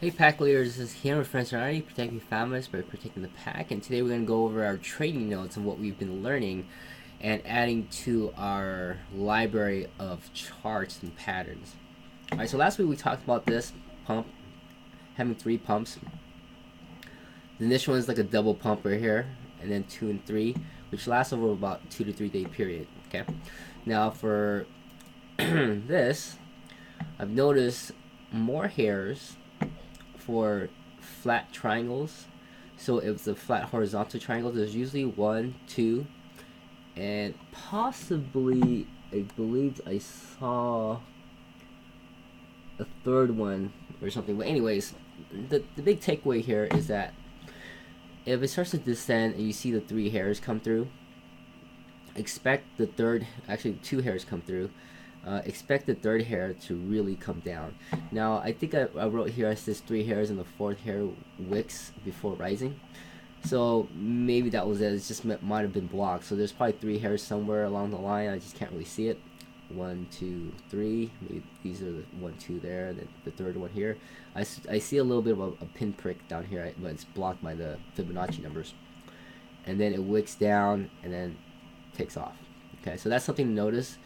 Hey pack leaders, this is Hero Friends Already, protecting families by protecting the pack, and today we're going to go over our trading notes and what we've been learning and adding to our library of charts and patterns. Alright, so last week we talked about this pump, having 3 pumps. The initial one is like a double pump right here, and then 2 and 3, which lasts over about 2 to 3 day period. Okay, now for this, I've noticed more hairs for flat triangles. So if it's a flat horizontal triangle, there's usually 1, 2, and possibly, I believe I saw a third one or something. But anyways, the big takeaway here is that if it starts to descend and you see the 3 hairs come through, expect the third, actually 2 hairs come through, expect the third hair to really come down. Now, I think I wrote here, I says 3 hairs and the fourth hair wicks before rising. So maybe that was it. It just might have been blocked. So there's probably 3 hairs somewhere along the line. I just can't really see it. 1, 2, 3. Maybe these are the 1, 2 there. Then the third one here. I see a little bit of a pinprick down here, but it's blocked by the Fibonacci numbers. And then it wicks down and then takes off. Okay, so that's something to notice.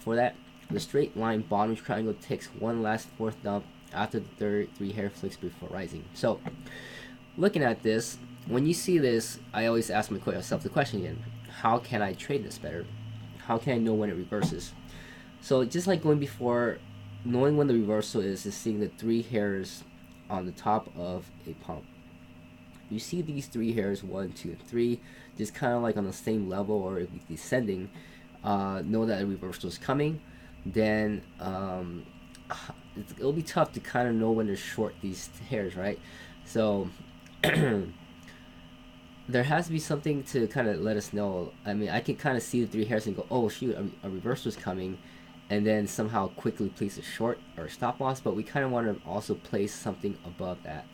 For that, the straight line bottom triangle takes one last fourth dump after the third 3 hair flicks before rising. So, looking at this, when you see this, I always ask myself the question again: how can I trade this better? How can I know when it reverses? So, just like going before, knowing when the reversal is seeing the 3 hairs on the top of a pump. You see these 3 hairs, 1, 2, and 3, just kind of like on the same level or descending. Know that a reversal is coming. Then it'll be tough to kind of know when to short these hairs, right? So there has to be something to kind of let us know. I mean, I can kind of see the 3 hairs and go, oh shoot, a reversal is coming, and then somehow quickly place a short or a stop loss. But we kind of want to also place something above that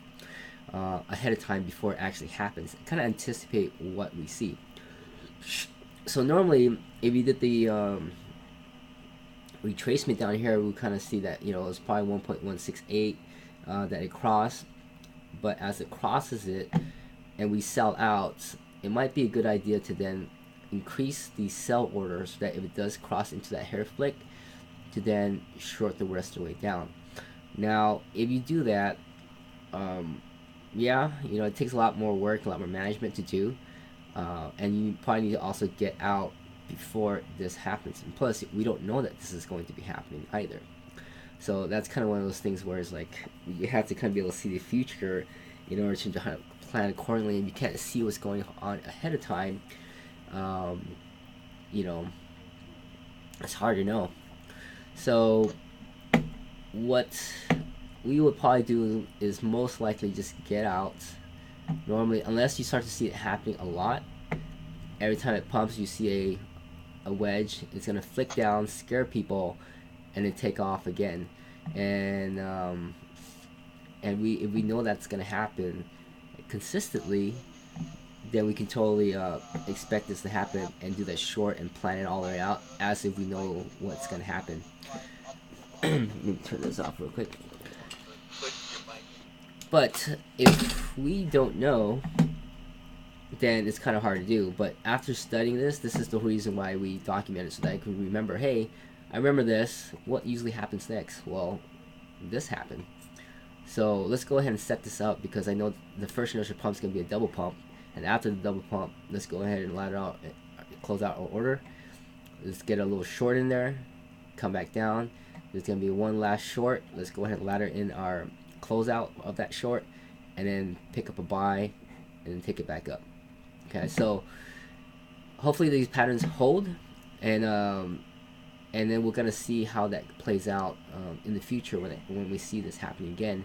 ahead of time before it actually happens. Kind of anticipate what we see. So normally, if you did the retracement down here, we kind of see that it's probably 1.168 that it crossed. But as it crosses it, and we sell out, it might be a good idea to then increase the sell orders so that if it does cross into that hair flick, to then short the rest of the way down. Now, if you do that, yeah, it takes a lot more work, a lot more management to do, and you probably need to also get out before this happens. And plus, we don't know that this is going to be happening either. So that's kind of one of those things where it's like you have to kind of be able to see the future in order to kind of plan accordingly, and you can't see what's going on ahead of time. Um, you know, it's hard to know. So what we would probably do is most likely just get out. Normally, unless you start to see it happening a lot, every time it pumps, you see a wedge. It's gonna flick down, scare people, and then take off again. And if we know that's gonna happen consistently, then we can totally expect this to happen and do that short and plan it all the way out as if we know what's gonna happen. Let me turn this off real quick. But if we don't know, then it's kind of hard to do. But after studying this is the reason why we document it, so that I can remember, hey, I remember this. What usually happens next? Well, this happened. So let's go ahead and set this up, because I know the first inertial pump is going to be a double pump. And after the double pump, let's go ahead and ladder out, close out our order. Let's get a little short in there, come back down. There's going to be one last short. Let's go ahead and ladder in our closeout of that short, and then pick up a buy and then take it back up. Okay, so hopefully these patterns hold, and then we're gonna see how that plays out in the future when we see this happening again.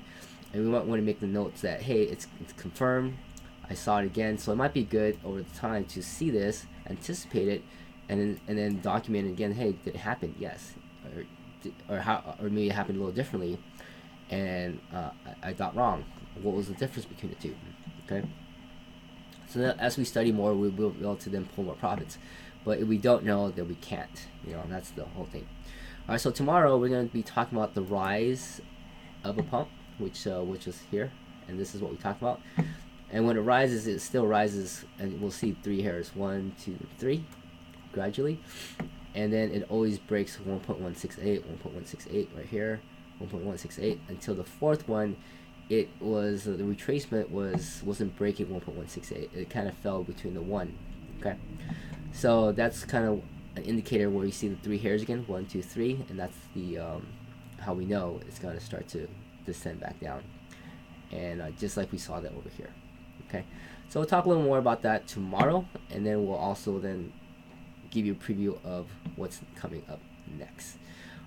And we might want to make the notes that, hey, it's confirmed, I saw it again. So it might be good over the time to see this, anticipate it, and then document it again. Hey, did it happen? Yes. Or maybe it happened a little differently, and I got wrong. What was the difference between the two? Okay. So that as we study more, we will be able to then pull more profits. But if we don't know, then we can't. And that's the whole thing. All right. So tomorrow we're going to be talking about the rise of a pump, which was here, and this is what we talked about. And when it rises, it still rises, and we'll see 3 hairs, 1, 2, 3, gradually, and then it always breaks 1.168, 1.168 right here, 1.168 until the fourth one. It was the retracement wasn't breaking 1.168. It kind of fell between the one. Okay, so that's kind of an indicator where you see the 3 hairs again, 1, 2, 3, and that's the how we know it's going to start to descend back down, and just like we saw that over here. Okay, so we'll talk a little more about that tomorrow, and then we'll also then give you a preview of what's coming up next.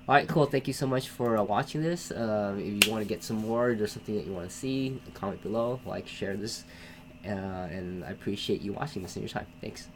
All right, cool. Thank you so much for watching this. If you want to get some more, or there's something that you want to see, comment below, like, share this, and I appreciate you watching this in your time. Thanks.